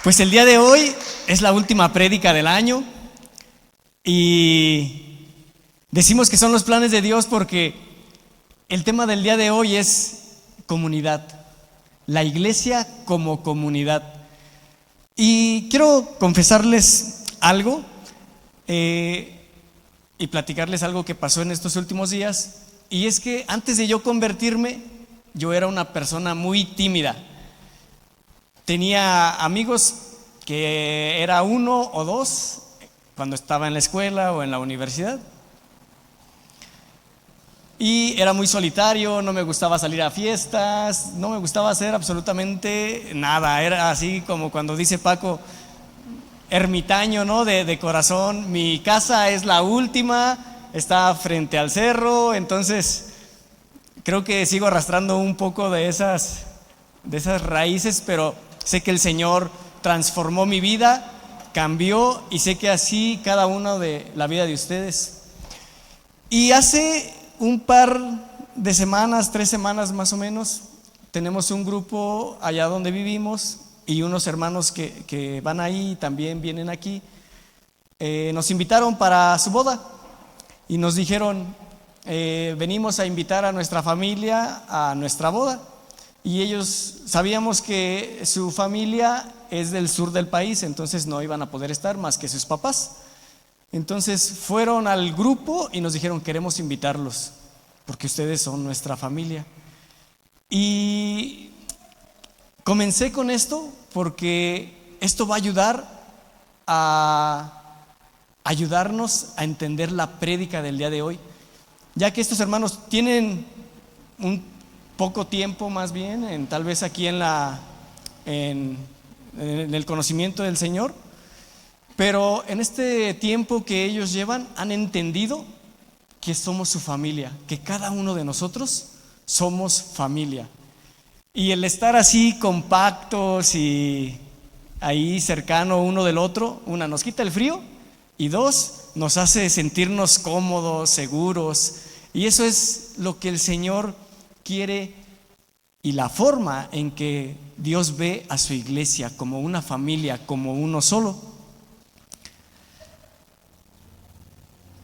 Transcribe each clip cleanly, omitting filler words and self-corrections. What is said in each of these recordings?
Pues el día de hoy es la última prédica del año y decimos que son los planes de Dios porque el tema del día de hoy es comunidad, la iglesia como comunidad. Y quiero confesarles algo y platicarles algo que pasó en estos últimos días. Y es que antes de yo convertirme, yo era una persona muy tímida. Tenía amigos que era uno o dos cuando estaba en la escuela o en la universidad. Y era muy solitario, no me gustaba salir a fiestas, no me gustaba hacer absolutamente nada. Era así como cuando dice Paco, ermitaño, ¿no? De corazón. Mi casa es la última, está frente al cerro, entonces creo que sigo arrastrando un poco de esas raíces, pero sé que el Señor transformó mi vida, cambió, y sé que así cada uno de la vida de ustedes. Y hace un par de semanas, 3 semanas más o menos, tenemos un grupo allá donde vivimos y unos hermanos que van ahí y también vienen aquí. Nos invitaron para su boda y nos dijeron, venimos a invitar a nuestra familia a nuestra boda. Y ellos sabíamos que su familia es del sur del país, entonces no iban a poder estar más que sus papás. Entonces fueron al grupo y nos dijeron, queremos invitarlos porque ustedes son nuestra familia. Y comencé con esto porque esto va a ayudarnos a entender la prédica del día de hoy, ya que estos hermanos tienen un poco tiempo más bien, tal vez aquí en el conocimiento del Señor, pero en este tiempo que ellos llevan han entendido que somos su familia, que cada uno de nosotros somos familia. Y el estar así compactos y ahí cercano uno del otro, una, nos quita el frío, y dos, nos hace sentirnos cómodos, seguros. Y eso es lo que el Señor quiere y la forma en que Dios ve a su iglesia como una familia, como uno solo.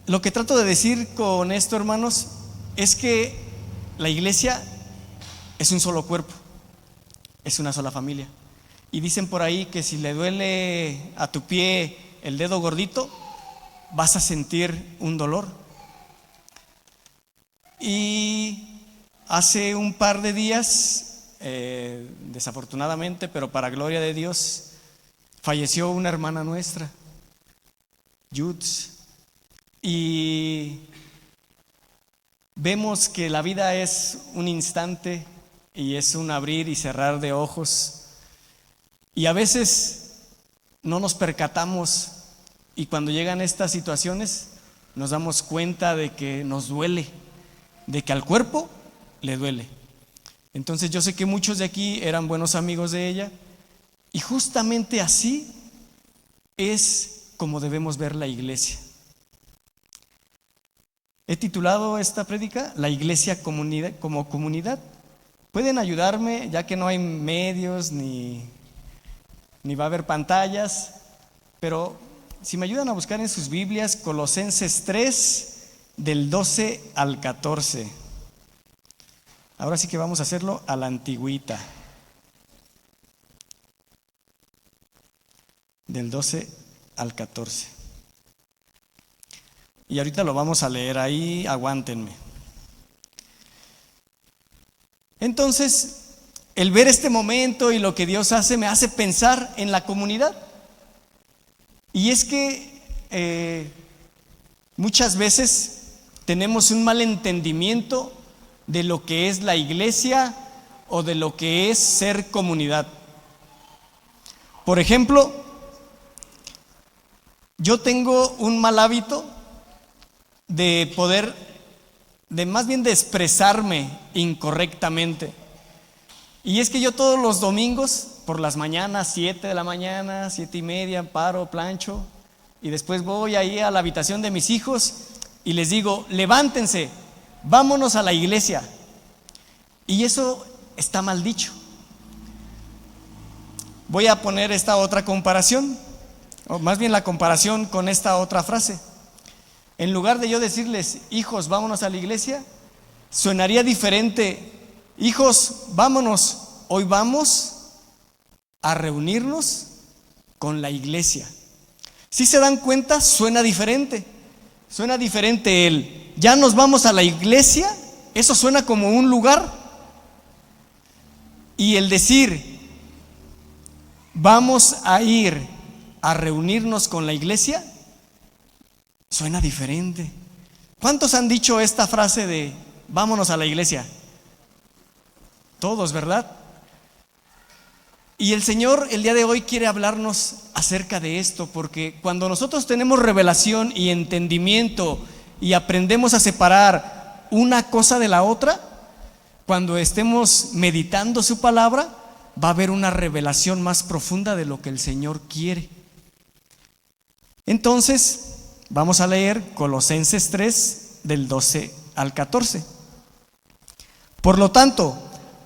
Lo que trato de decir con esto, hermanos, es que la iglesia es un solo cuerpo, es una sola familia. Y dicen por ahí que si le duele a tu pie el dedo gordito, vas a sentir un dolor. Y hace un par de días, desafortunadamente, pero para gloria de Dios, falleció una hermana nuestra, Yuds. Y vemos que la vida es un instante y es un abrir y cerrar de ojos. Y a veces no nos percatamos, y cuando llegan estas situaciones nos damos cuenta de que nos duele, de que al cuerpo le duele. Entonces yo sé que muchos de aquí eran buenos amigos de ella, y justamente así es como debemos ver la iglesia. He titulado esta prédica La iglesia como comunidad. Pueden ayudarme, ya que no hay medios ni va a haber pantallas, pero si me ayudan a buscar en sus Biblias Colosenses 3 del 12 al 14. Ahora sí que vamos a hacerlo a la antigüita, del 12 al 14. Y ahorita lo vamos a leer ahí, aguántenme. Entonces, el ver este momento y lo que Dios hace me hace pensar en la comunidad. Y es que muchas veces tenemos un mal entendimiento de lo que es la iglesia o de lo que es ser comunidad. Por ejemplo, yo tengo un mal hábito más bien de expresarme incorrectamente. Y es que yo todos los domingos, por las mañanas, 7 de la mañana, 7:30, paro, plancho, y después voy ahí a la habitación de mis hijos y les digo, levántense, vámonos a la iglesia. Y eso está mal dicho. voy a poner esta otra comparación, o más bien la comparación con esta otra frase. En lugar de yo decirles, hijos, vámonos a la iglesia, sonaría diferente, hijos, vámonos, hoy vamos a reunirnos con la iglesia. Si se dan cuenta, suena diferente ya nos vamos a la iglesia, eso suena como un lugar, y el decir, vamos a ir a reunirnos con la iglesia, suena diferente. ¿Cuántos han dicho esta frase de vámonos a la iglesia? Todos, ¿verdad? Y el Señor el día de hoy quiere hablarnos acerca de esto, porque cuando nosotros tenemos revelación y entendimiento y aprendemos a separar una cosa de la otra, cuando estemos meditando su palabra, va a haber una revelación más profunda de lo que el Señor quiere. Entonces, vamos a leer Colosenses 3, del 12 al 14. Por lo tanto,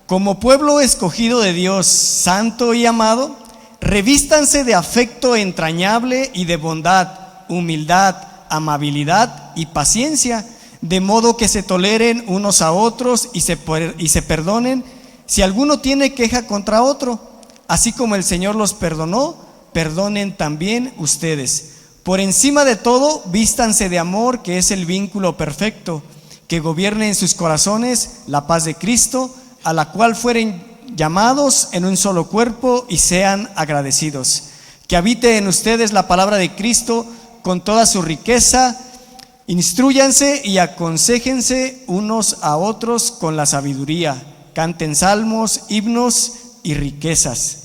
como pueblo escogido de Dios, santo y amado, revístanse de afecto entrañable y de bondad, humildad, amabilidad y paciencia, de modo que se toleren unos a otros y se perdonen si alguno tiene queja contra otro. Así como el Señor los perdonó, perdonen también ustedes. Por encima de todo, vístanse de amor, que es el vínculo perfecto, que gobierne en sus corazones la paz de Cristo, a la cual fueren llamados en un solo cuerpo, y sean agradecidos. Que habite en ustedes la palabra de Cristo con toda su riqueza. Instrúyanse y aconséjense unos a otros con la sabiduría. Canten salmos, himnos y riquezas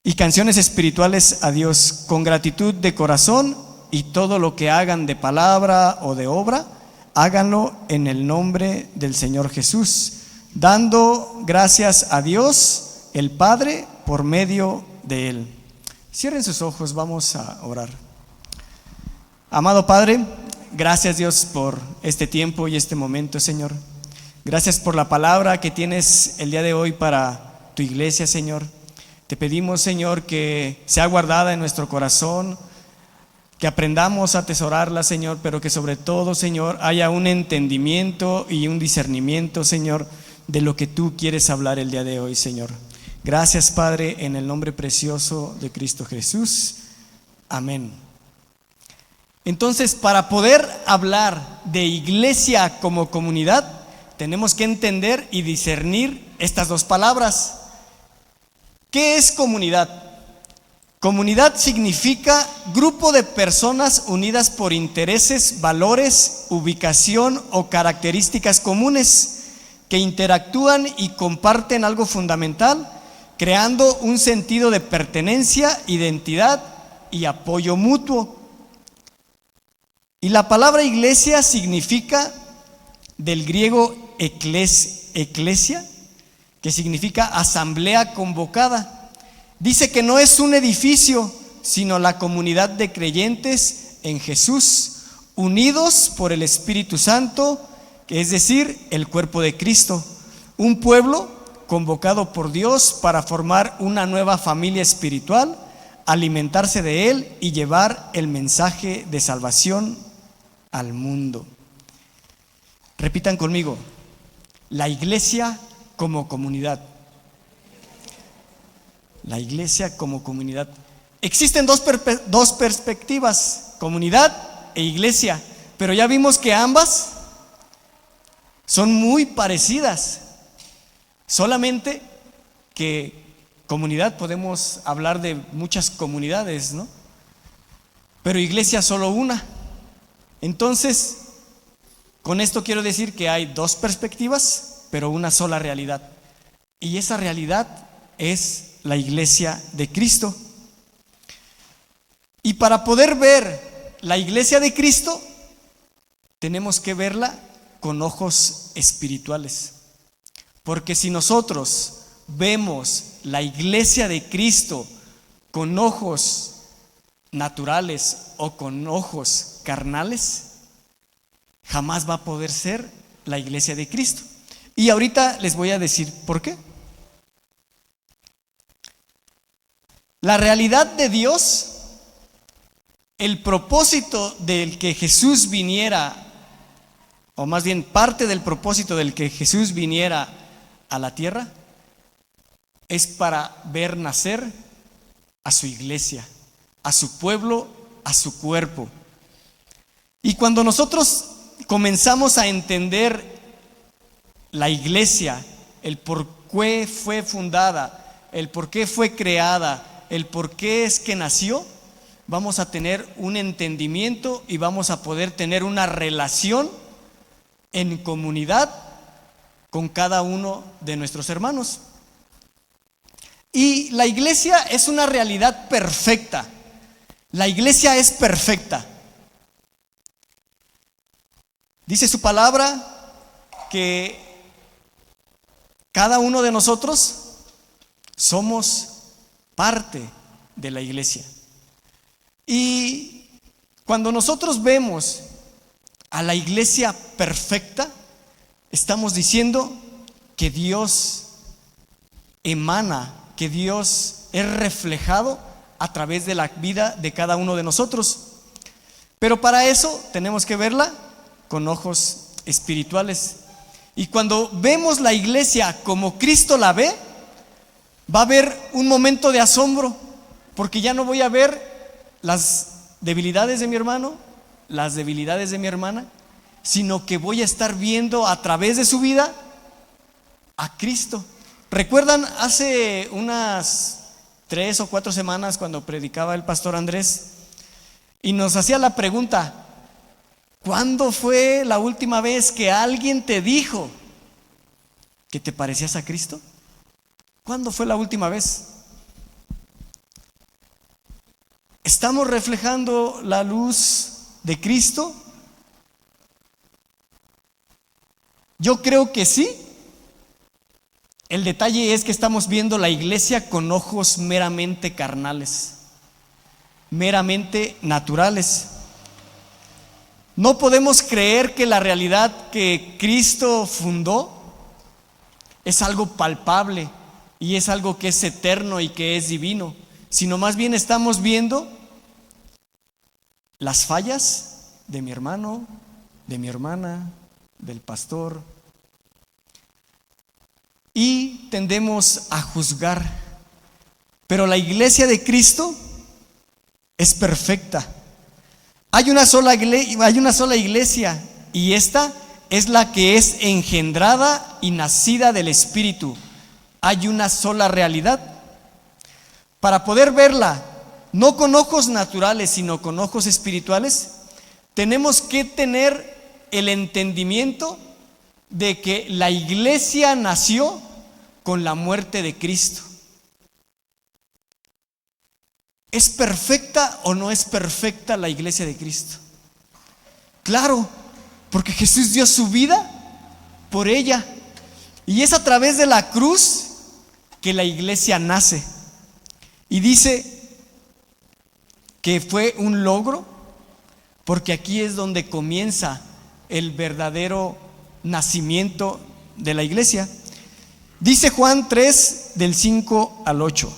y canciones espirituales a Dios con gratitud de corazón, y todo lo que hagan de palabra o de obra, háganlo en el nombre del Señor Jesús, dando gracias a Dios el Padre por medio de Él. Cierren sus ojos, vamos a orar. Amado Padre, gracias Dios por este tiempo y este momento, Señor. Gracias por la palabra que tienes el día de hoy para tu iglesia, Señor. Te pedimos, Señor, que sea guardada en nuestro corazón, que aprendamos a atesorarla, Señor, pero que sobre todo, Señor, haya un entendimiento y un discernimiento, Señor, de lo que tú quieres hablar el día de hoy, Señor. Gracias, Padre, en el nombre precioso de Cristo Jesús. Amén. Entonces, para poder hablar de iglesia como comunidad, tenemos que entender y discernir estas dos palabras. ¿Qué es comunidad? Comunidad significa grupo de personas unidas por intereses, valores, ubicación o características comunes, que interactúan y comparten algo fundamental, creando un sentido de pertenencia, identidad y apoyo mutuo. Y la palabra iglesia significa, del griego eclesia, que significa asamblea convocada. Dice que no es un edificio, sino la comunidad de creyentes en Jesús, unidos por el Espíritu Santo, que es decir, el cuerpo de Cristo. Un pueblo convocado por Dios para formar una nueva familia espiritual, alimentarse de Él y llevar el mensaje de salvación al mundo. Repitan conmigo: la iglesia como comunidad. La iglesia como comunidad. Existen dos perspectivas, comunidad e iglesia, pero ya vimos que ambas son muy parecidas, solamente que comunidad podemos hablar de muchas comunidades, ¿no? Pero iglesia solo una. Entonces, con esto quiero decir que hay dos perspectivas, pero una sola realidad. Y esa realidad es la iglesia de Cristo. Y para poder ver la iglesia de Cristo, tenemos que verla con ojos espirituales. Porque si nosotros vemos la iglesia de Cristo con ojos naturales o con ojos carnales, jamás va a poder ser la iglesia de Cristo. Y ahorita les voy a decir por qué. La realidad de Dios, el propósito del que Jesús viniera, o más bien parte del propósito del que Jesús viniera a la tierra, es para ver nacer a su iglesia, a su pueblo, a su cuerpo. Y cuando nosotros comenzamos a entender la iglesia, el por qué fue fundada, el por qué fue creada, el por qué es que nació, vamos a tener un entendimiento y vamos a poder tener una relación en comunidad con cada uno de nuestros hermanos. Y la iglesia es una realidad perfecta. La iglesia es perfecta. Dice su palabra que cada uno de nosotros somos parte de la iglesia. Y cuando nosotros vemos a la iglesia perfecta, estamos diciendo que Dios emana, que Dios es reflejado a través de la vida de cada uno de nosotros. Pero para eso tenemos que verla con ojos espirituales. Y cuando vemos la iglesia como Cristo la ve, va a haber un momento de asombro, porque ya no voy a ver las debilidades de mi hermano, las debilidades de mi hermana, sino que voy a estar viendo a través de su vida a Cristo. ¿Recuerdan hace unas 3 o 4 semanas cuando predicaba el pastor Andrés y nos hacía la pregunta: ¿cuándo fue la última vez que alguien te dijo que te parecías a Cristo? ¿Cuándo fue la última vez? ¿Estamos reflejando la luz de Cristo? Yo creo que sí. El detalle es que estamos viendo la iglesia con ojos meramente carnales, meramente naturales. No podemos creer que la realidad que Cristo fundó es algo palpable y es algo que es eterno y que es divino, sino más bien estamos viendo las fallas de mi hermano, de mi hermana, del pastor, y tendemos a juzgar. Pero la iglesia de Cristo es perfecta. Hay una sola iglesia, y esta es la que es engendrada y nacida del Espíritu. Hay una sola realidad. Para poder verla, no con ojos naturales, sino con ojos espirituales, tenemos que tener el entendimiento de que la iglesia nació con la muerte de Cristo. ¿Es perfecta o no es perfecta la iglesia de Cristo? Claro, porque Jesús dio su vida por ella. Y es a través de la cruz que la iglesia nace. Y dice que fue un logro, porque aquí es donde comienza el verdadero nacimiento de la iglesia. Dice Juan 3, del 5 al 8: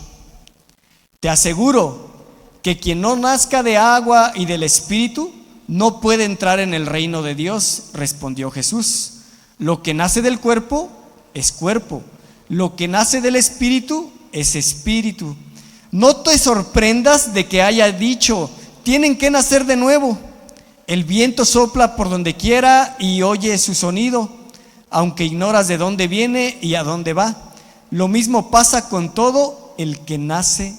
te aseguro que quien no nazca de agua y del Espíritu no puede entrar en el reino de Dios, respondió Jesús. Lo que nace del cuerpo es cuerpo, lo que nace del Espíritu es espíritu. No te sorprendas de que haya dicho: tienen que nacer de nuevo. El viento sopla por donde quiera y oye su sonido, aunque ignoras de dónde viene y a dónde va. Lo mismo pasa con todo el que nace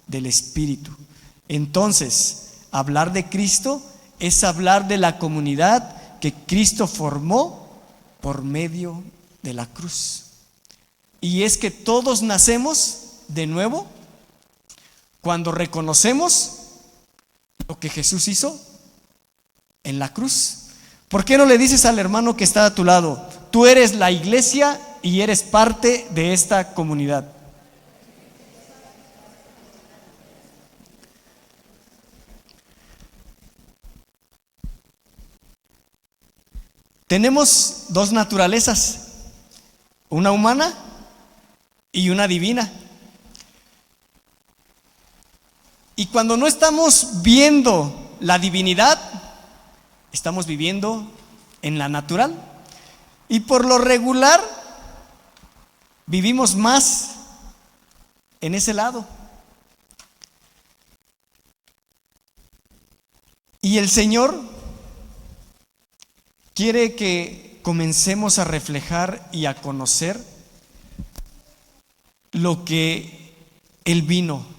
del Espíritu. Entonces, hablar de Cristo es hablar de la comunidad que Cristo formó por medio de la cruz. Y es que todos nacemos de nuevo cuando reconocemos lo que Jesús hizo en la cruz. ¿Por qué no le dices al hermano que está a tu lado: tú eres la iglesia y eres parte de esta comunidad? Tenemos dos naturalezas, una humana y una divina. Y cuando no estamos viendo la divinidad, estamos viviendo en la natural. Y por lo regular, vivimos más en ese lado. Y el Señor quiere que comencemos a reflejar y a conocer lo que Él vino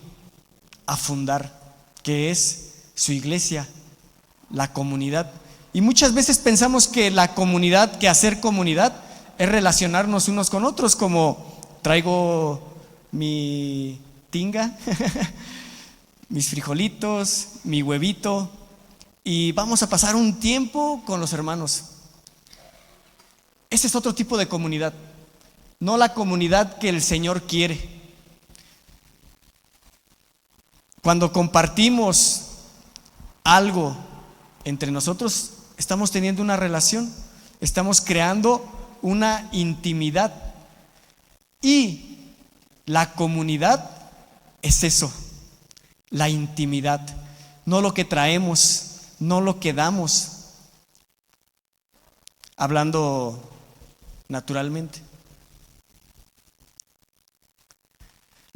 a fundar, que es su iglesia, la comunidad. Y muchas veces pensamos que la comunidad, que hacer comunidad es relacionarnos unos con otros, como traigo mi tinga, mis frijolitos, mi huevito, y vamos a pasar un tiempo con los hermanos. Ese es otro tipo de comunidad, no la comunidad que el Señor quiere. Cuando compartimos algo entre nosotros, estamos teniendo una relación, estamos creando una intimidad. Y la comunidad es eso, la intimidad, no lo que traemos, no lo que damos, hablando naturalmente.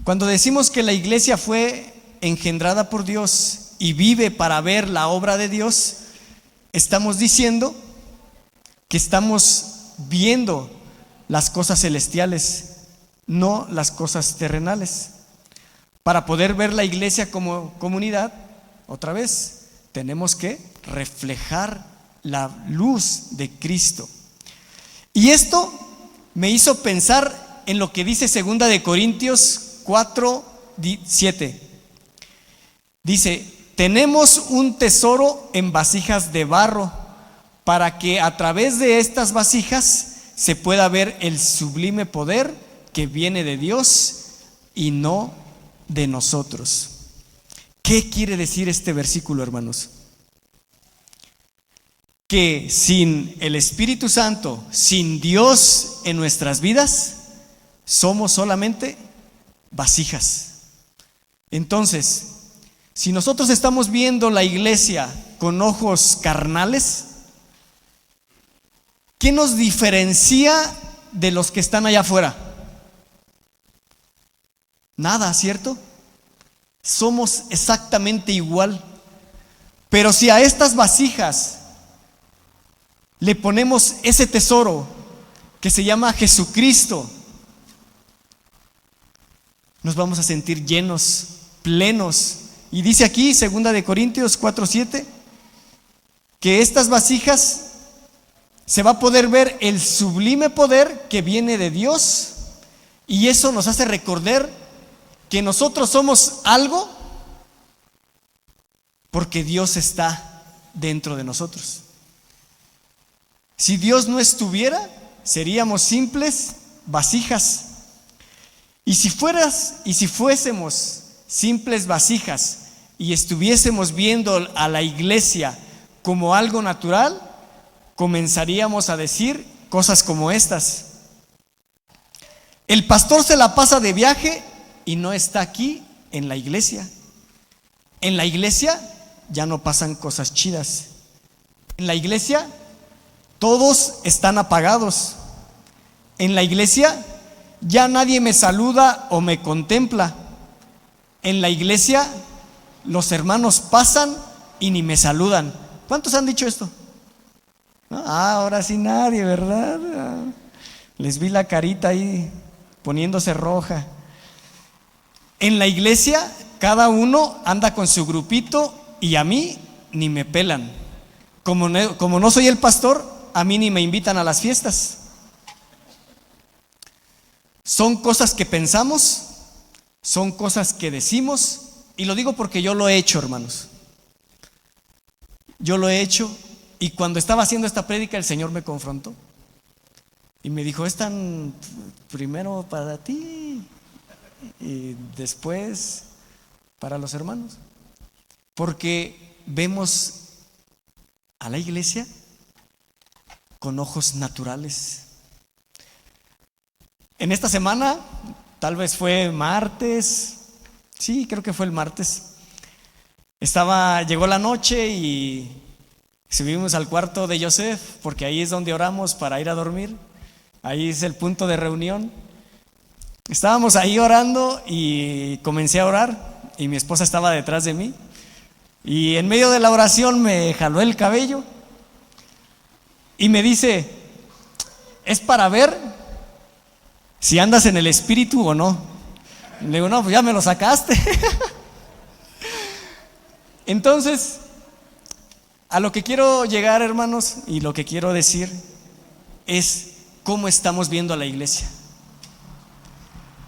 Cuando decimos que la iglesia fue engendrada por Dios y vive para ver la obra de Dios, estamos diciendo que estamos viendo las cosas celestiales, no las cosas terrenales. Para poder ver la iglesia como comunidad, otra vez, tenemos que reflejar la luz de Cristo. Y esto me hizo pensar en lo que dice 2 de Corintios 4:7. Dice: tenemos un tesoro en vasijas de barro, para que a través de estas vasijas se pueda ver el sublime poder que viene de Dios y no de nosotros. ¿Qué quiere decir este versículo, hermanos? Que sin el Espíritu Santo, sin Dios en nuestras vidas, somos solamente vasijas. Entonces, si nosotros estamos viendo la iglesia con ojos carnales, ¿qué nos diferencia de los que están allá afuera? Nada, ¿cierto? Somos exactamente igual. Pero si a estas vasijas le ponemos ese tesoro que se llama Jesucristo, nos vamos a sentir llenos, plenos. Y dice aquí, 2 de Corintios 4:7, que estas vasijas se va a poder ver el sublime poder que viene de Dios, y eso nos hace recordar que nosotros somos algo porque Dios está dentro de nosotros. Si Dios no estuviera, seríamos simples vasijas. Y si fuésemos simples vasijas y estuviésemos viendo a la iglesia como algo natural, comenzaríamos a decir cosas como estas: el pastor se la pasa de viaje y no está aquí en la iglesia. En la iglesia ya no pasan cosas chidas. En la iglesia todos están apagados. En la iglesia ya nadie me saluda o me contempla. En la iglesia los hermanos pasan y ni me saludan. ¿Cuántos han dicho esto? Ahora sí nadie, ¿verdad? Les vi la carita ahí poniéndose roja. En la iglesia cada uno anda con su grupito y a mí ni me pelan. Como no soy el pastor, a mí ni me invitan a las fiestas. Son cosas que pensamos, son cosas que decimos, y lo digo porque yo lo he hecho, hermanos. Yo lo he hecho, y cuando estaba haciendo esta prédica el Señor me confrontó y me dijo: es tan primero para ti y después para los hermanos, porque vemos a la iglesia con ojos naturales. En esta semana, tal vez fue martes, sí, creo que fue el martes, Llegó la noche y subimos al cuarto de Joseph, porque ahí es donde oramos para ir a dormir. Ahí es el punto de reunión. Estábamos ahí orando y comencé a orar y mi esposa estaba detrás de mí. Y en medio de la oración me jaló el cabello y me dice: es para ver si andas en el espíritu o no. Le digo: no, pues ya me lo sacaste. Entonces, a lo que quiero llegar, hermanos, y lo que quiero decir es cómo estamos viendo a la iglesia.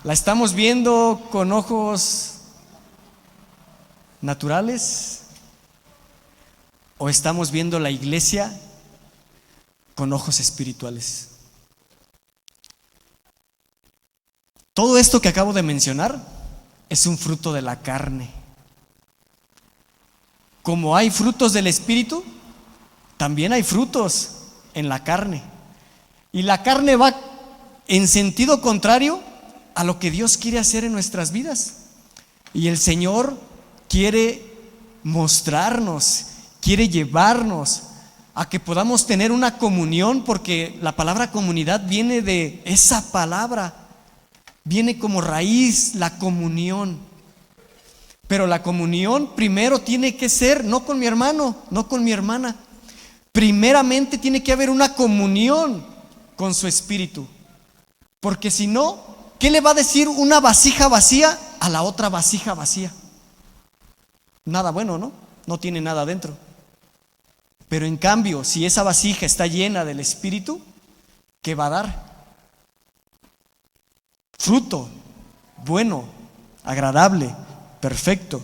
¿La estamos viendo con ojos naturales o estamos viendo la iglesia con ojos espirituales? Todo esto que acabo de mencionar es un fruto de la carne. Como hay frutos del espíritu, también hay frutos en la carne. Y la carne va en sentido contrario a lo que Dios quiere hacer en nuestras vidas. Y el Señor quiere mostrarnos, quiere llevarnos a que podamos tener una comunión, porque la palabra comunidad viene de esa palabra, viene como raíz la comunión. Pero la comunión primero tiene que ser no con mi hermano, no con mi hermana. Primeramente tiene que haber una comunión con su espíritu. Porque si no, ¿qué le va a decir una vasija vacía a la otra vasija vacía? Nada bueno, ¿no? No tiene nada dentro. Pero en cambio, si esa vasija está llena del espíritu, ¿qué va a dar? Fruto bueno, agradable, perfecto.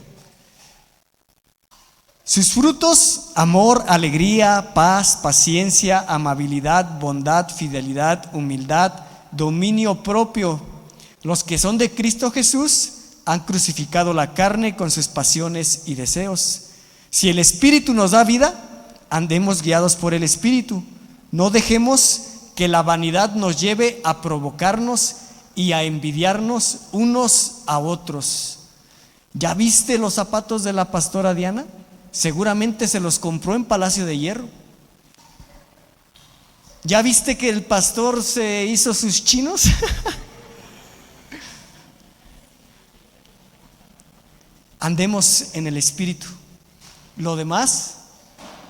Sus frutos: amor, alegría, paz, paciencia, amabilidad, bondad, fidelidad, humildad, dominio propio. Los que son de Cristo Jesús han crucificado la carne con sus pasiones y deseos. Si el Espíritu nos da vida, andemos guiados por el Espíritu. No dejemos que la vanidad nos lleve a provocarnos y a envidiarnos unos a otros. ¿Ya viste los zapatos de la pastora Diana? Seguramente se los compró en Palacio de Hierro. ¿Ya viste que el pastor se hizo sus chinos? Andemos en el espíritu. Lo demás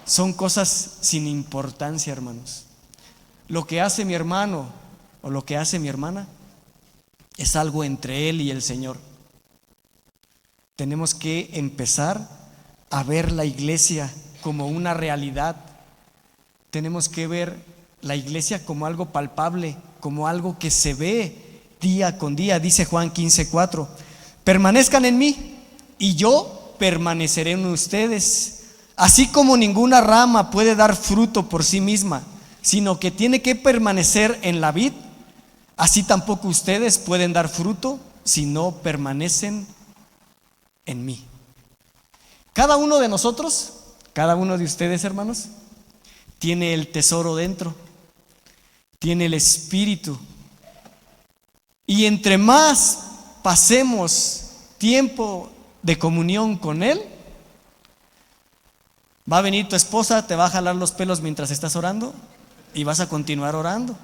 son cosas sin importancia, hermanos. Lo que hace mi hermano o lo que hace mi hermana es algo entre él y el Señor. Tenemos que empezar a ver la iglesia como una realidad. Tenemos que ver la iglesia como algo palpable, como algo que se ve día con día. Dice Juan 15:4: permanezcan en mí y yo permaneceré en ustedes. Así como ninguna rama puede dar fruto por sí misma, sino que tiene que permanecer en la vid, así tampoco ustedes pueden dar fruto si no permanecen en mí. Cada uno de nosotros, cada uno de ustedes, hermanos, tiene el tesoro dentro, tiene el espíritu. Y entre más pasemos tiempo de comunión con Él, va a venir tu esposa, te va a jalar los pelos mientras estás orando y vas a continuar orando.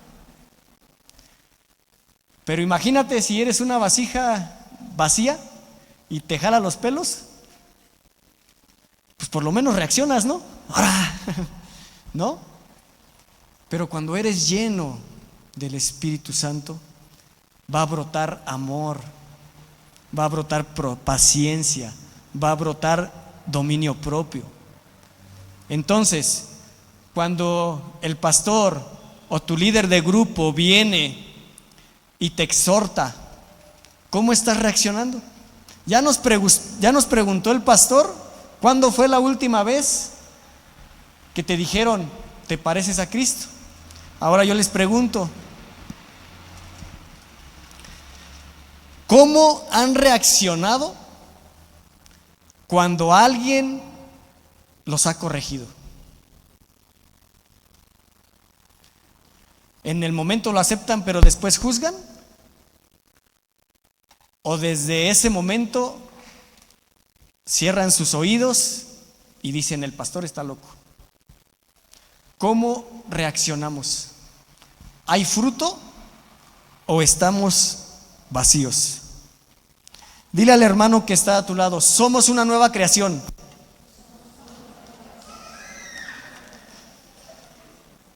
Pero imagínate si eres una vasija vacía y te jala los pelos, pues por lo menos reaccionas, ¿no? ¡Ora! ¿No? Pero cuando eres lleno del Espíritu Santo, va a brotar amor, va a brotar paciencia, va a brotar dominio propio. Entonces, cuando el pastor o tu líder de grupo viene y te exhorta, ¿cómo estás reaccionando? Ya nos preguntó el pastor: ¿cuándo fue la última vez que te dijeron te pareces a Cristo? Ahora yo les pregunto, ¿cómo han reaccionado cuando alguien los ha corregido? ¿En el momento lo aceptan pero después juzgan? ¿O desde ese momento cierran sus oídos y dicen: el pastor está loco. ¿Cómo reaccionamos? ¿Hay fruto o estamos vacíos? Dile al hermano que está a tu lado: somos una nueva creación.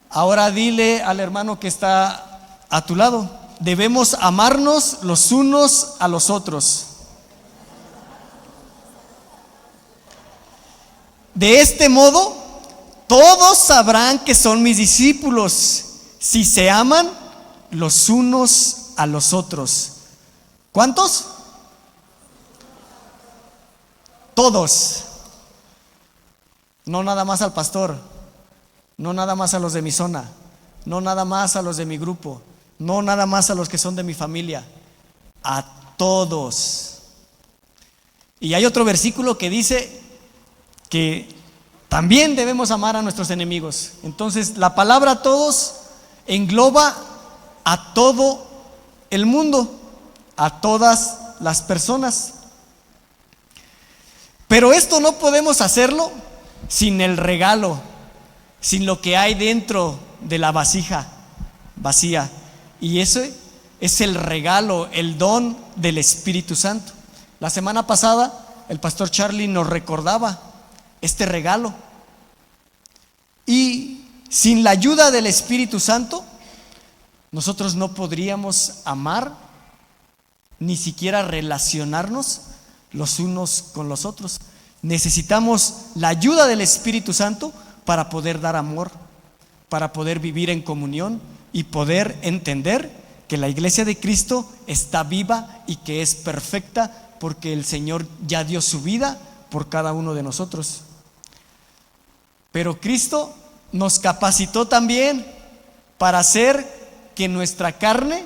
Ahora dile al hermano que está a tu lado: debemos amarnos los unos a los otros. De este modo, todos sabrán que son mis discípulos, si se aman los unos a los otros. ¿Cuántos? Todos. No nada más al pastor, no nada más a los de mi zona, no nada más a los de mi grupo, no nada más a los que son de mi familia, a todos. Y hay otro versículo que dice que también debemos amar a nuestros enemigos. Entonces, la palabra todos engloba a todo el mundo, a todas las personas. Pero esto no podemos hacerlo sin el regalo, sin lo que hay dentro de la vasija vacía. Y ese es el regalo, el don del Espíritu Santo. La semana pasada el pastor Charlie nos recordaba este regalo. Y sin la ayuda del Espíritu Santo, nosotros no podríamos amar, ni siquiera relacionarnos los unos con los otros. Necesitamos la ayuda del Espíritu Santo para poder dar amor, para poder vivir en comunión y poder entender que la iglesia de Cristo está viva y que es perfecta, porque el Señor ya dio su vida por cada uno de nosotros. Pero Cristo nos capacitó también para hacer que nuestra carne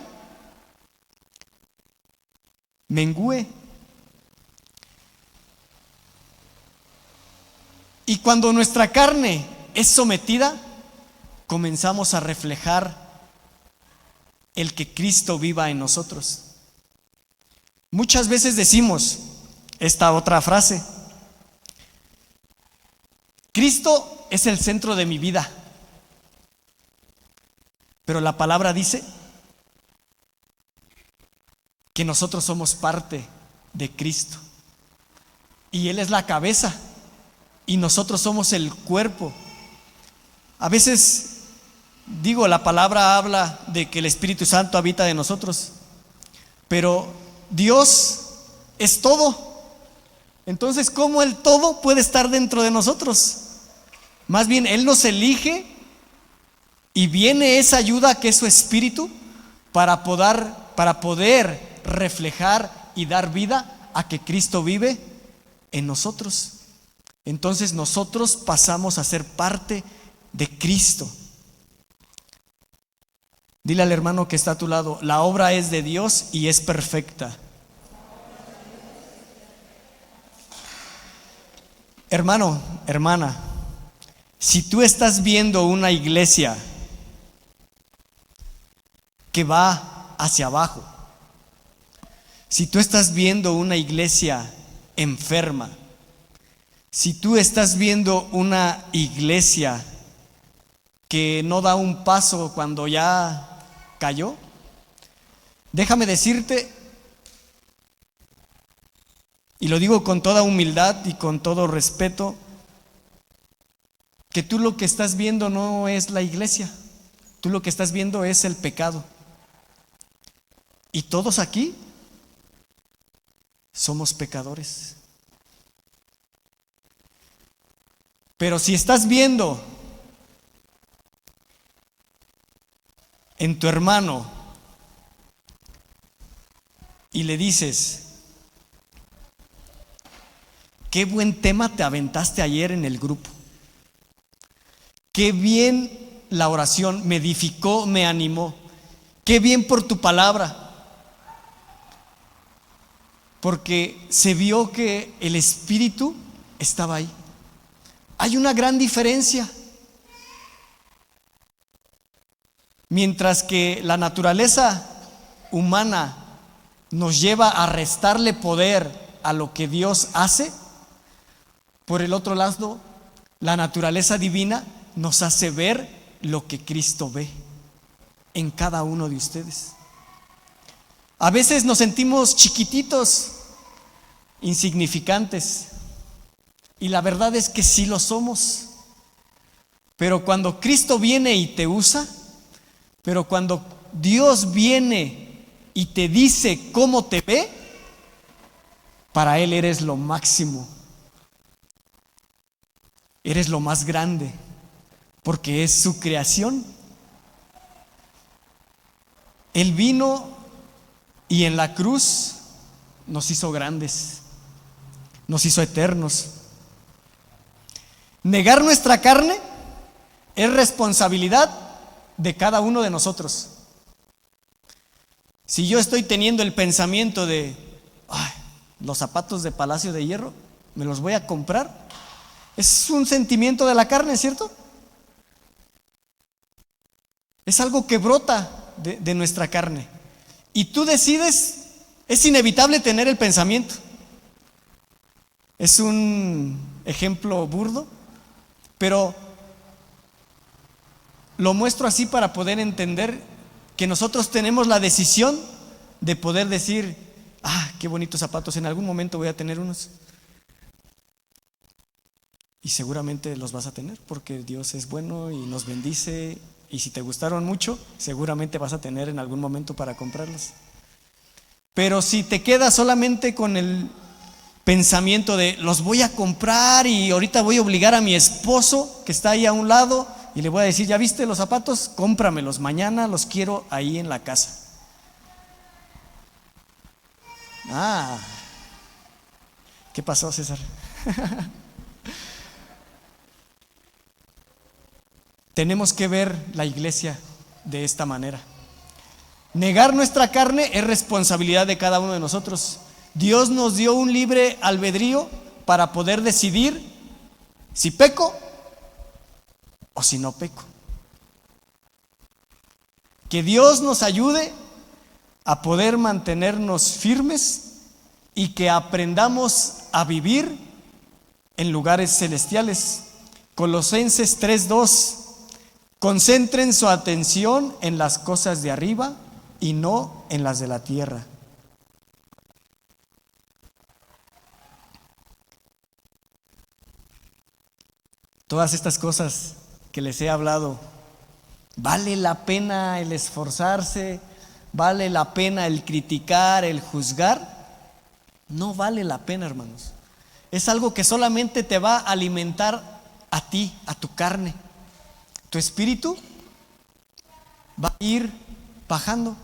mengüe. Y cuando nuestra carne es sometida, comenzamos a reflejar el que Cristo viva en nosotros. Muchas veces decimos esta otra frase: Cristo es el centro de mi vida. Pero la palabra dice que nosotros somos parte de Cristo y Él es la cabeza y nosotros somos el cuerpo. A veces digo, la palabra habla de que el Espíritu Santo habita en nosotros, pero Dios es todo. Entonces, ¿cómo el todo puede estar dentro de nosotros? Más bien, Él nos elige y viene esa ayuda que es su Espíritu para poder reflejar y dar vida a que Cristo vive en nosotros. Entonces nosotros pasamos a ser parte de Cristo. Dile al hermano que está a tu lado: la obra es de Dios y es perfecta. Hermano, hermana, si tú estás viendo una iglesia que va hacia abajo, si tú estás viendo una iglesia enferma, si tú estás viendo una iglesia que no da un paso cuando ya cayó, déjame decirte, y lo digo con toda humildad y con todo respeto, que tú lo que estás viendo no es la iglesia, tú lo que estás viendo es el pecado. Y todos aquí somos pecadores. Pero si estás viendo en tu hermano y le dices: qué buen tema te aventaste ayer en el grupo, qué bien la oración, me edificó, me animó, qué bien por tu palabra, porque se vio que el Espíritu estaba ahí. Hay una gran diferencia. Mientras que la naturaleza humana nos lleva a restarle poder a lo que Dios hace, Por el otro lado, la naturaleza divina nos hace ver lo que Cristo ve en cada uno de ustedes. A veces nos sentimos chiquititos, insignificantes, y la verdad es que sí lo somos. Pero cuando Cristo viene y te usa, pero cuando Dios viene y te dice cómo te ve, para Él eres lo máximo. Eres lo más grande, porque es su creación. Él vino y en la cruz nos hizo grandes, nos hizo eternos. Negar nuestra carne es responsabilidad de cada uno de nosotros. Si yo estoy teniendo el pensamiento de los zapatos de Palacio de Hierro, me los voy a comprar, es un sentimiento de la carne, ¿cierto? Es algo que brota de nuestra carne. Y tú decides, es inevitable tener el pensamiento. Es un ejemplo burdo, pero lo muestro así para poder entender que nosotros tenemos la decisión de poder decir, qué bonitos zapatos, en algún momento voy a tener unos. Y seguramente los vas a tener porque Dios es bueno y nos bendice. Y si te gustaron mucho, seguramente vas a tener en algún momento para comprarlos. Pero si te quedas solamente con el pensamiento de los voy a comprar y ahorita voy a obligar a mi esposo que está ahí a un lado y le voy a decir, ¿ya viste los zapatos? Cómpramelos, mañana los quiero ahí en la casa. ¿Qué pasó, César? Tenemos que ver la iglesia de esta manera. Negar nuestra carne es responsabilidad de cada uno de nosotros. Dios nos dio un libre albedrío para poder decidir si peco o si no peco. Que Dios nos ayude a poder mantenernos firmes y que aprendamos a vivir en lugares celestiales. Colosenses 3:2. Concentren su atención en las cosas de arriba y no en las de la tierra. Todas estas cosas que les he hablado, ¿vale la pena el esforzarse? ¿Vale la pena el criticar, el juzgar? No vale la pena, hermanos. Es algo que solamente te va a alimentar a ti, a tu carne. Tu espíritu va a ir bajando,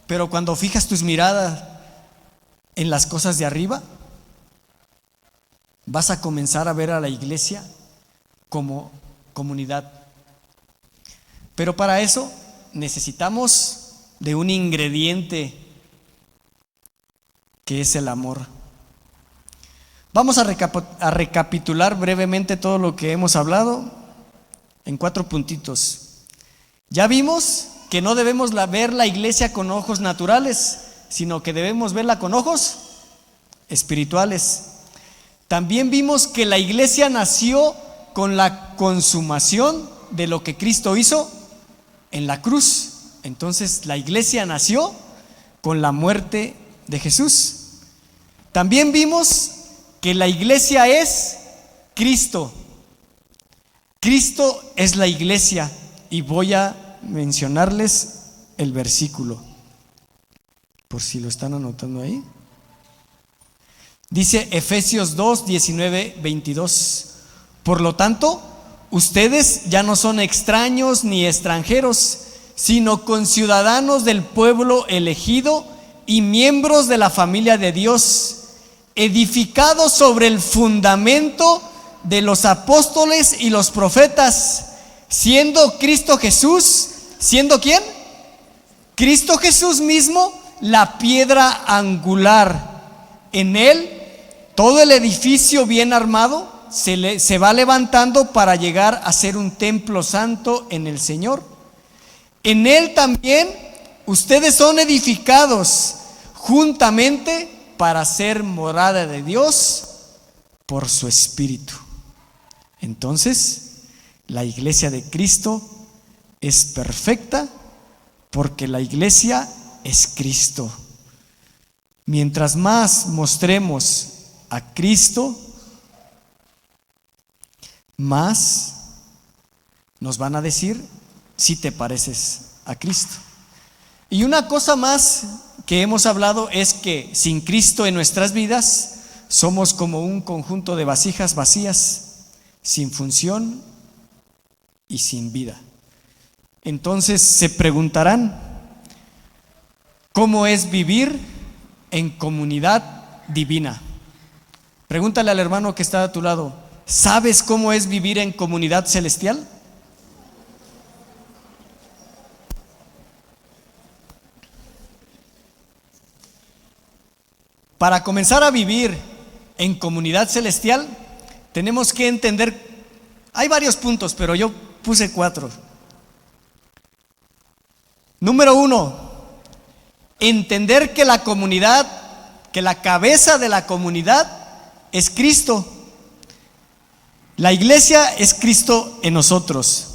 pero cuando fijas tus miradas en las cosas de arriba, vas a comenzar a ver a la iglesia como comunidad. Pero para eso necesitamos de un ingrediente que es el amor. Vamos a recapitular brevemente todo lo que hemos hablado en 4 puntitos. Ya vimos que no debemos ver la iglesia con ojos naturales, sino que debemos verla con ojos espirituales. También vimos que la iglesia nació con la consumación de lo que Cristo hizo en la cruz. Entonces la iglesia nació con la muerte de Jesús. También vimos que la iglesia es Cristo. Cristo es la iglesia y voy a mencionarles el versículo, por si lo están anotando ahí. Dice Efesios 2, 19, 22. Por lo tanto, ustedes ya no son extraños ni extranjeros, sino conciudadanos del pueblo elegido y miembros de la familia de Dios, edificados sobre el fundamento de los apóstoles y los profetas, siendo Cristo Jesús, ¿siendo quién? Cristo Jesús mismo, la piedra angular. En Él, todo el edificio bien armado se va levantando para llegar a ser un templo santo en el Señor. En Él también ustedes son edificados juntamente para ser morada de Dios por su Espíritu. Entonces, la iglesia de Cristo es perfecta porque la iglesia es Cristo. Mientras más mostremos a Cristo, más nos van a decir si te pareces a Cristo. Y una cosa más que hemos hablado es que sin Cristo en nuestras vidas somos como un conjunto de vasijas vacías, sin función y sin vida. Entonces se preguntarán, ¿cómo es vivir en comunidad divina? Pregúntale al hermano que está a tu lado, ¿sabes cómo es vivir en comunidad celestial? Para comenzar a vivir en comunidad celestial, tenemos que entender, hay varios puntos, pero yo puse 4. Número 1, entender que la comunidad, que la cabeza de la comunidad es Cristo. La iglesia es Cristo en nosotros.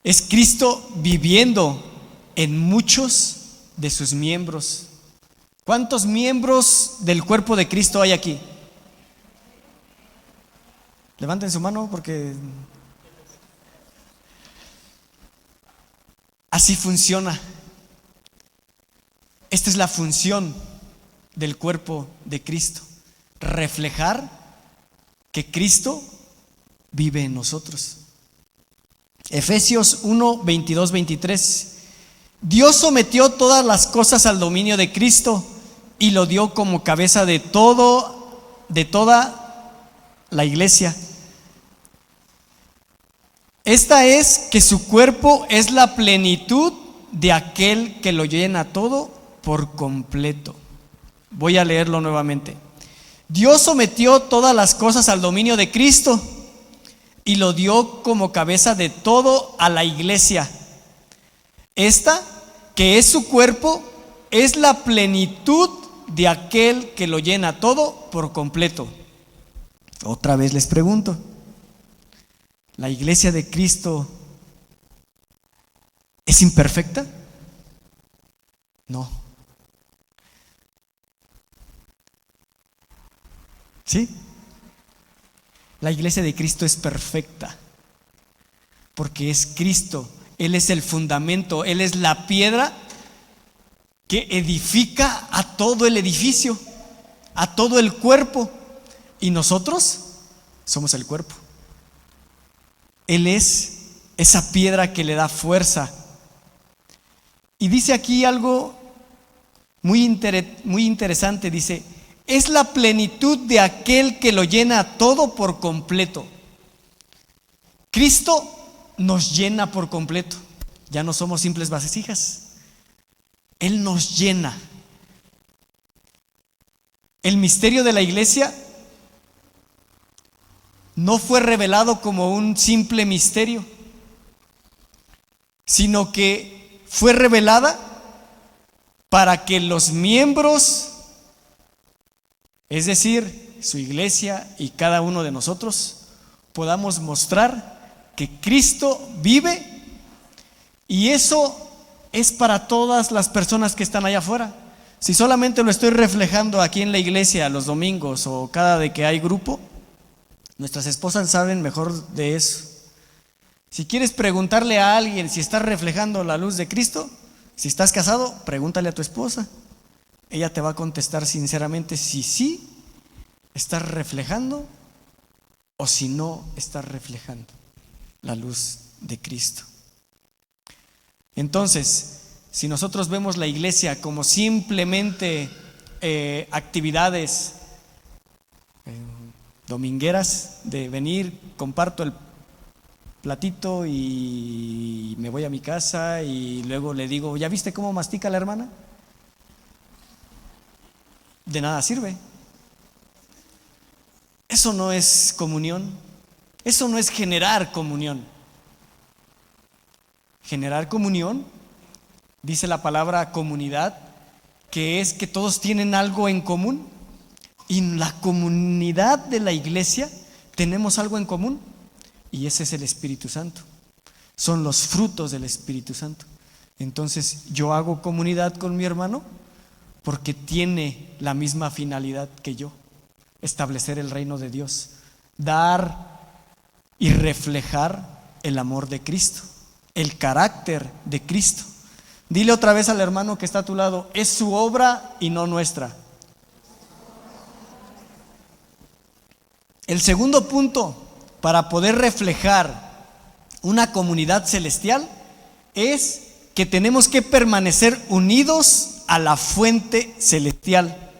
Es Cristo viviendo en muchos de sus miembros. ¿Cuántos miembros del cuerpo de Cristo hay aquí? Levanten su mano porque así funciona. Esta es la función del cuerpo de Cristo, reflejar que Cristo vive en nosotros. Efesios 1, 22, 23. Dios sometió todas las cosas al dominio de Cristo y lo dio como cabeza de toda la iglesia. Esta es que su cuerpo es la plenitud de aquel que lo llena todo por completo. Voy a leerlo nuevamente. Dios sometió todas las cosas al dominio de Cristo y lo dio como cabeza de todo a la iglesia. Esta, que es su cuerpo, es la plenitud de aquel que lo llena todo por completo. Otra vez les pregunto, ¿la iglesia de Cristo es imperfecta? No. ¿Sí? La iglesia de Cristo es perfecta porque es Cristo. Él es el fundamento, Él es la piedra que edifica a todo el edificio, a todo el cuerpo, y nosotros somos el cuerpo. Él es esa piedra que le da fuerza. Y dice aquí algo muy interesante, dice, es la plenitud de aquel que lo llena todo por completo. Cristo nos llena por completo. Ya no somos simples vasijas. Él nos llena. El misterio de la iglesia no fue revelado como un simple misterio, sino que fue revelada para que los miembros, es decir, su iglesia y cada uno de nosotros, podamos mostrar que Cristo vive, y eso es para todas las personas que están allá afuera. Si solamente lo estoy reflejando aquí en la iglesia los domingos o cada vez que hay grupo, nuestras esposas saben mejor de eso. Si quieres preguntarle a alguien si estás reflejando la luz de Cristo, si estás casado, pregúntale a tu esposa. Ella te va a contestar sinceramente si sí estás reflejando o si no estás reflejando la luz de Cristo. Entonces, si nosotros vemos la iglesia como simplemente actividades domingueras de venir, comparto el platito y me voy a mi casa y luego le digo, ¿ya viste cómo mastica la hermana? De nada sirve. Eso no es comunión. Eso no es generar comunión. Generar comunión, dice la palabra comunidad, que es que todos tienen algo en común. Y la comunidad de la iglesia tenemos algo en común y ese es el Espíritu Santo. Son los frutos del Espíritu Santo. Entonces yo hago comunidad con mi hermano porque tiene la misma finalidad que yo: establecer el reino de Dios, dar y reflejar el amor de Cristo, el carácter de Cristo. Dile otra vez al hermano que está a tu lado: es su obra y no nuestra. El segundo punto para poder reflejar una comunidad celestial es que tenemos que permanecer unidos a la fuente celestial.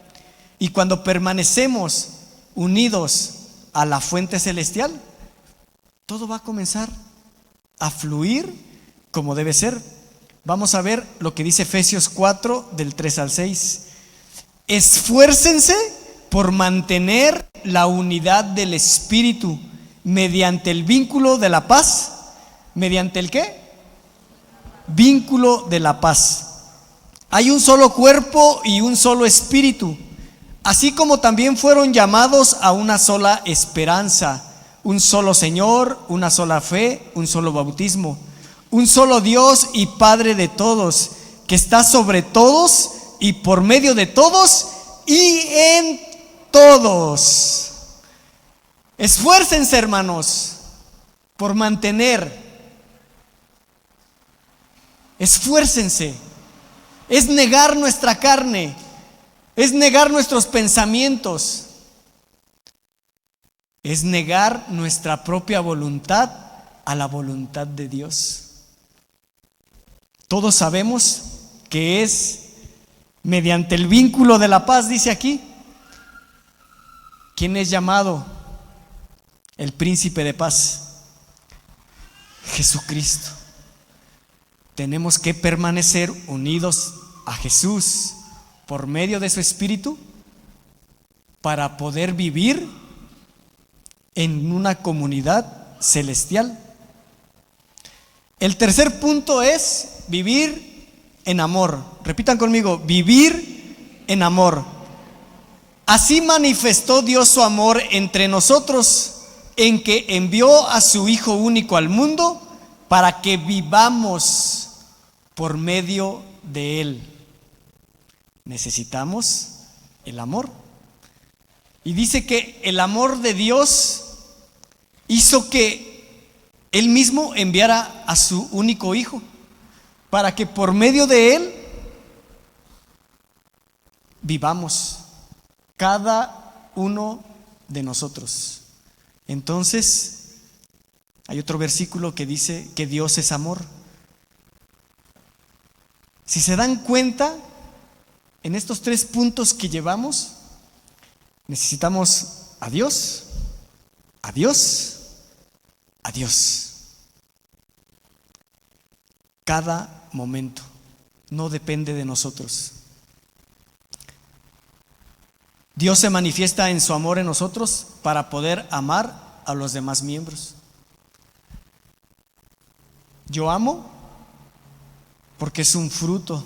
Y cuando permanecemos unidos a la fuente celestial, todo va a comenzar a fluir como debe ser. Vamos a ver lo que dice Efesios 4, del 3 al 6. Esfuércense por mantener la unidad del Espíritu mediante el vínculo de la paz. ¿Mediante el qué? Vínculo de la paz. Hay un solo cuerpo y un solo espíritu, así como también fueron llamados a una sola esperanza, un solo Señor, una sola fe, un solo bautismo, un solo Dios y Padre de todos, que está sobre todos y por medio de todos y en todos. Esfuércense, hermanos, por mantener. Esfuércense. Es negar nuestra carne, es negar nuestros pensamientos, es negar nuestra propia voluntad a la voluntad de Dios. Todos sabemos que es mediante el vínculo de la paz, dice aquí. ¿Quién es llamado el príncipe de paz? Jesucristo. Tenemos que permanecer unidos a Jesús por medio de su Espíritu para poder vivir en una comunidad celestial. El tercer punto es vivir en amor. Repitan conmigo: vivir en amor. Así manifestó Dios su amor entre nosotros, en que envió a su Hijo único al mundo para que vivamos por medio de Él. Necesitamos el amor. Y dice que el amor de Dios hizo que Él mismo enviara a su único Hijo para que por medio de Él vivamos cada uno de nosotros. Entonces, hay otro versículo que dice que Dios es amor. Si se dan cuenta, en estos tres puntos que llevamos, necesitamos a Dios, a Dios, a Dios. Cada momento, no depende de nosotros. Dios se manifiesta en su amor en nosotros para poder amar a los demás miembros. Yo amo porque es un fruto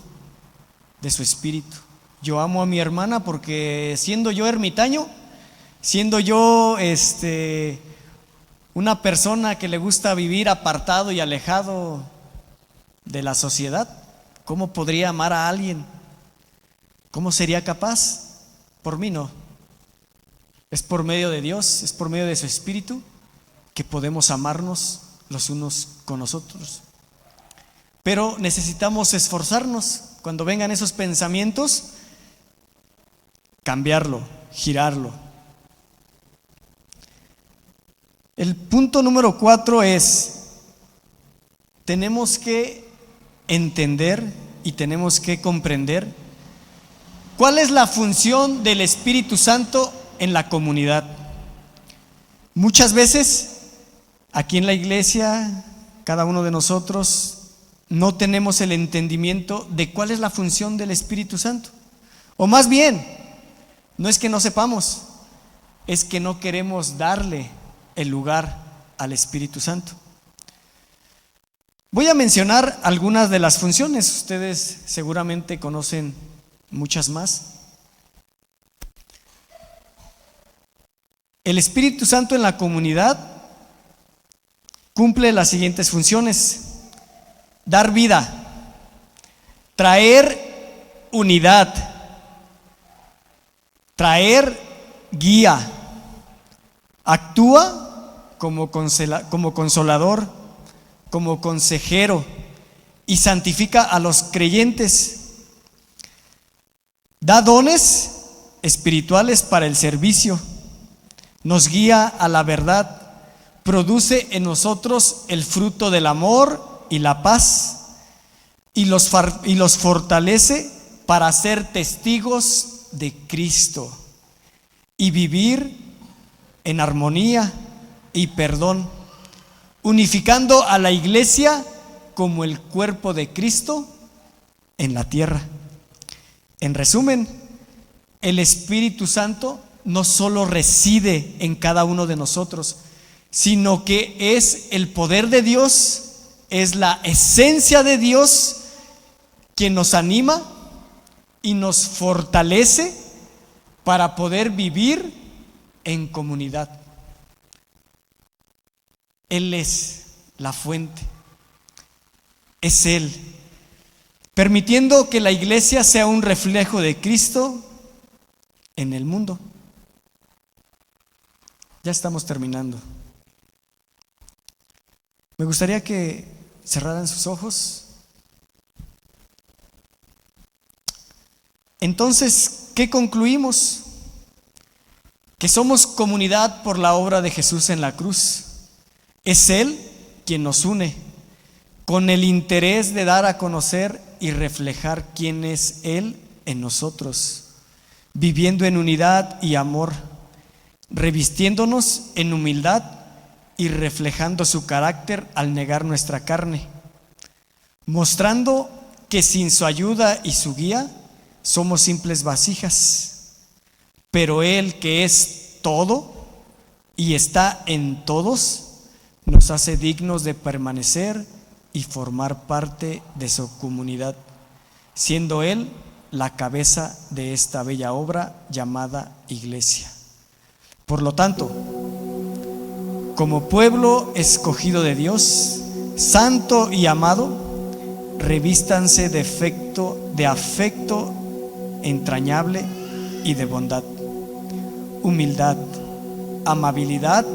de su espíritu. Yo amo a mi hermana porque siendo yo ermitaño, siendo yo una persona que le gusta vivir apartado y alejado de la sociedad, ¿cómo podría amar a alguien? ¿Cómo sería capaz? Por mí no. Es por medio de Dios, es por medio de su espíritu que podemos amarnos los unos con los otros. Pero necesitamos esforzarnos cuando vengan esos pensamientos, cambiarlo, girarlo. El punto número 4 es: tenemos que entender y tenemos que comprender cuál es la función del Espíritu Santo en la comunidad. Muchas veces aquí en la iglesia, cada uno de nosotros no tenemos el entendimiento de cuál es la función del Espíritu Santo. O más bien, no es que no sepamos, es que no queremos darle el lugar al Espíritu Santo. Voy a mencionar algunas de las funciones. Ustedes seguramente conocen muchas más. El Espíritu Santo en la comunidad cumple las siguientes funciones: dar vida, traer unidad, traer guía, actúa como consolador, como consejero y santifica a los creyentes, da dones espirituales para el servicio, nos guía a la verdad, produce en nosotros el fruto del amor y la paz y los fortalece para ser testigos de Cristo y vivir en armonía y perdón, unificando a la iglesia como el cuerpo de Cristo en la tierra. En resumen, el Espíritu Santo no solo reside en cada uno de nosotros, sino que es el poder de Dios, es la esencia de Dios quien nos anima y nos fortalece para poder vivir en comunidad. Él es la fuente, es Él, permitiendo que la iglesia sea un reflejo de Cristo en el mundo. Ya estamos terminando. Me gustaría que cerraran sus ojos. Entonces, ¿qué concluimos? Que somos comunidad por la obra de Jesús en la cruz. Es Él quien nos une, con el interés de dar a conocer y reflejar quién es Él en nosotros, viviendo en unidad y amor, revistiéndonos en humildad y reflejando su carácter al negar nuestra carne, mostrando que sin su ayuda y su guía somos simples vasijas, pero Él, que es todo y está en todos, nos hace dignos de permanecer y formar parte de su comunidad, siendo Él la cabeza de esta bella obra llamada iglesia. Por lo tanto, como pueblo escogido de Dios, santo y amado, revístanse de afecto entrañable y de bondad, humildad, amabilidad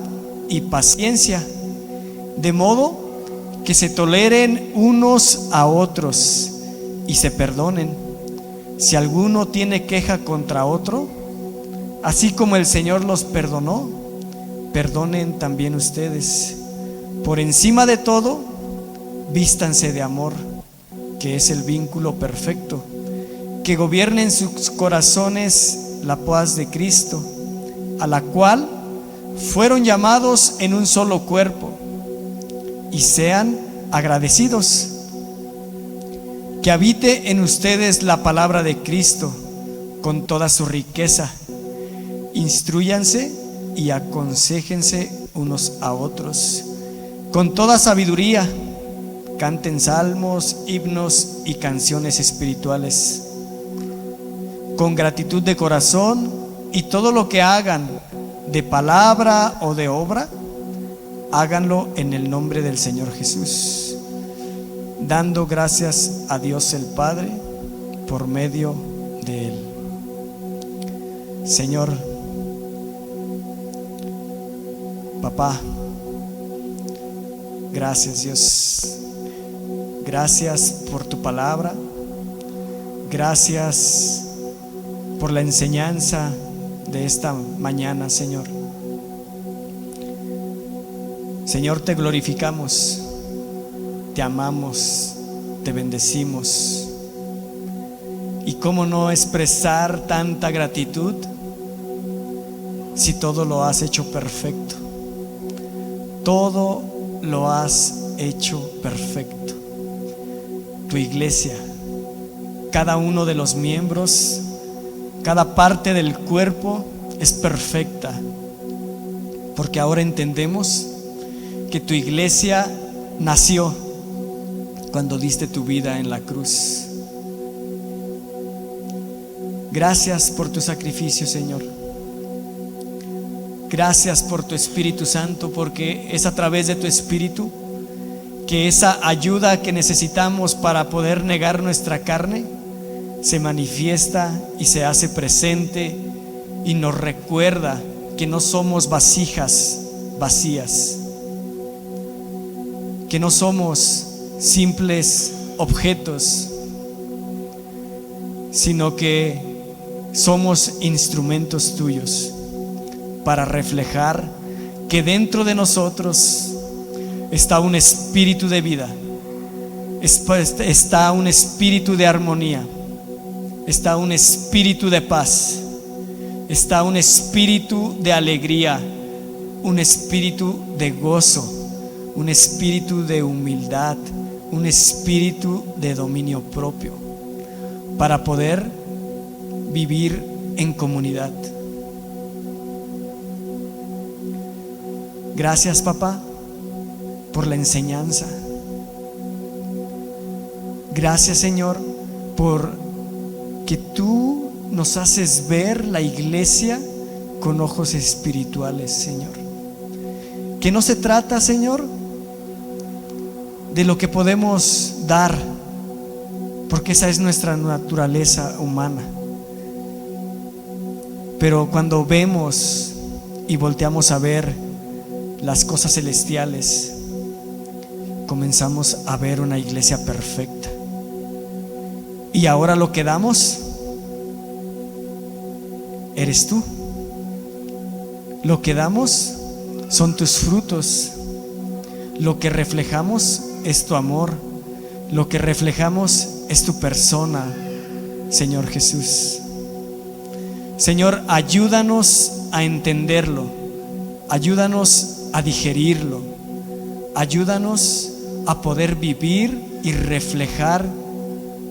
y paciencia, de modo que se toleren unos a otros y se perdonen. Si alguno tiene queja contra otro, así como el Señor los perdonó, perdonen también ustedes. Por encima de todo, vístanse de amor, que es el vínculo perfecto, que gobierne en sus corazones la paz de Cristo, a la cual fueron llamados en un solo cuerpo, y sean agradecidos. Que habite en ustedes la palabra de Cristo con toda su riqueza. Instrúyanse y aconséjense unos a otros con toda sabiduría. Canten salmos, himnos y canciones espirituales con gratitud de corazón, y todo lo que hagan de palabra o de obra, háganlo en el nombre del Señor Jesús, dando gracias a Dios el Padre por medio de Él. Señor, Papá, gracias Dios, gracias por tu palabra, gracias por la enseñanza de esta mañana, Señor. Señor, te glorificamos, te amamos, te bendecimos. Y cómo no expresar tanta gratitud si todo lo has hecho perfecto. Todo lo has hecho perfecto. Tu iglesia, cada uno de los miembros, cada parte del cuerpo es perfecta, porque ahora entendemos que tu iglesia nació cuando diste tu vida en la cruz. Gracias por tu sacrificio, Señor. Gracias por tu Espíritu Santo, porque es a través de tu Espíritu que esa ayuda que necesitamos para poder negar nuestra carne se manifiesta y se hace presente y nos recuerda que no somos vasijas vacías, que no somos simples objetos, sino que somos instrumentos tuyos para reflejar que dentro de nosotros está un espíritu de vida, está un espíritu de armonía, está un espíritu de paz, está un espíritu de alegría, un espíritu de gozo, un espíritu de humildad, un espíritu de dominio propio, para poder vivir en comunidad. Gracias, papá, por la enseñanza. Gracias, Señor, por que tú nos haces ver la iglesia con ojos espirituales, Señor. Que no se trata, Señor, de lo que podemos dar, porque esa es nuestra naturaleza humana. Pero cuando vemos y volteamos a ver las cosas celestiales, comenzamos a ver una iglesia perfecta. Y ahora lo que damos eres tú. Lo que damos son tus frutos. Lo que reflejamos es tu amor. Lo que reflejamos es tu persona, Señor Jesús. Señor, ayúdanos a entenderlo. Ayúdanos a digerirlo. Ayúdanos a poder vivir y reflejar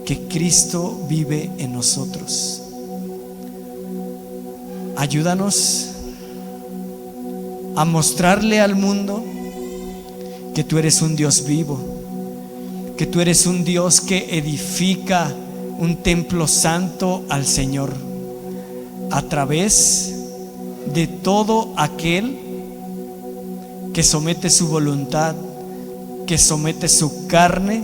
que Cristo vive en nosotros. Ayúdanos a mostrarle al mundo que tú eres un Dios vivo, que tú eres un Dios que edifica un templo santo al Señor a través de todo aquel que somete su voluntad, que somete su carne,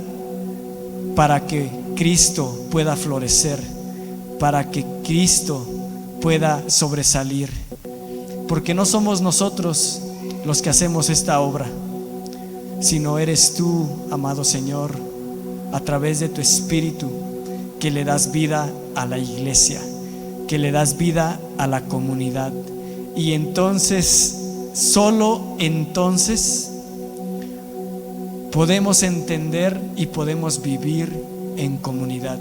para que Cristo pueda florecer, para que Cristo pueda sobresalir. Porque no somos nosotros los que hacemos esta obra, sino eres tú, amado Señor, a través de tu Espíritu, que le das vida a la iglesia, que le das vida a la comunidad. Y entonces, solo entonces, podemos entender y podemos vivir en comunidad,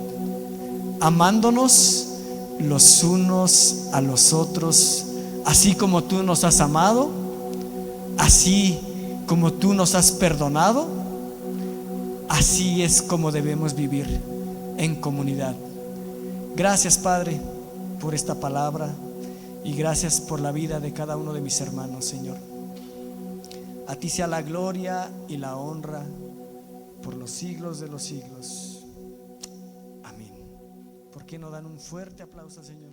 amándonos los unos a los otros, así como tú nos has amado, así como tú nos has perdonado. Así es como debemos vivir en comunidad. Gracias, Padre, por esta palabra, y gracias por la vida de cada uno de mis hermanos, Señor. A ti sea la gloria y la honra por los siglos de los siglos. Amén. ¿Por qué no dan un fuerte aplauso al Señor?